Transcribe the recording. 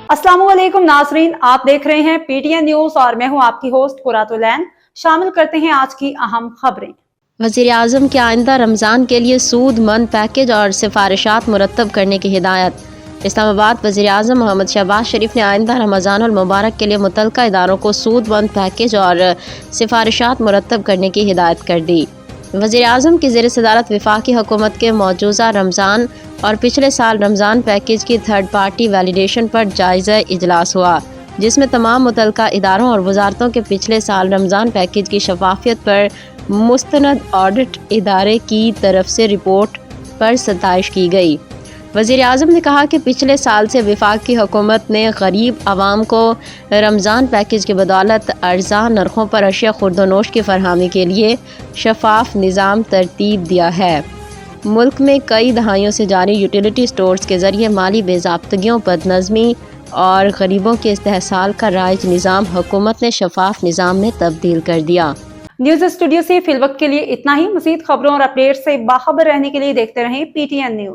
अस्सलाम वालेकुम नाजरीन, आप देख रहे हैं पीटीएन न्यूज और मैं हूं आपकी होस्ट कुरातुलैन। शामिल करते हैं आज की अहम खबरें। वज़ीर आज़म के आइंदा रमज़ान के लिए सूद मंद पैकेज और सिफारिशात मुरतब करने की हिदायत। इस्लामाबाद वज़ीर आज़म मोहम्मद शहबाज शरीफ ने आइंदा रमज़ानुल मुबारक के लिए मुतल्लिका इदारों को सूद मंद पैकेज और सिफारिशात मुरतब करने की हिदायत कर दी। वज़ीर आज़म की ज़ेर सदारत वफाकी हुकूमत के मौजूदा रमज़ान और पिछले साल रमज़ान पैकेज की थर्ड पार्टी वैलिडेशन पर जायज़ा इजलास हुआ, जिसमें तमाम मुतल्लिका इदारों और वजारतों के पिछले साल रमज़ान पैकेज की शफाफियत पर मुस्तनद ऑडिट इदारे की तरफ से रिपोर्ट पर सताइश की गई। वज़ीर आज़म ने कहा कि पिछले साल से वफाकी हुकूमत ने गरीब आवाम को रमज़ान पैकेज की बदौलत अर्ज़ा नरखों पर अशिया खुर्दोनोश की फरहमी के लिए शफाफ निज़ाम तरतीब दिया है। मुल्क में कई दहाइयों से जारी यूटिलिटी स्टोर्स के ज़रिए माली बेज़ाब्तगियों, बदनज़मी और गरीबों के इस्तेहसाल का राइज निज़ाम हुकूमत ने शफाफ निज़ाम में तब्दील कर दिया। न्यूज स्टूडियो से फिल वक्त के लिए इतना ही। मज़ीद खबरों और अपडेट से बाखबर रहने के लिए देखते रहें पीटीएन न्यूज।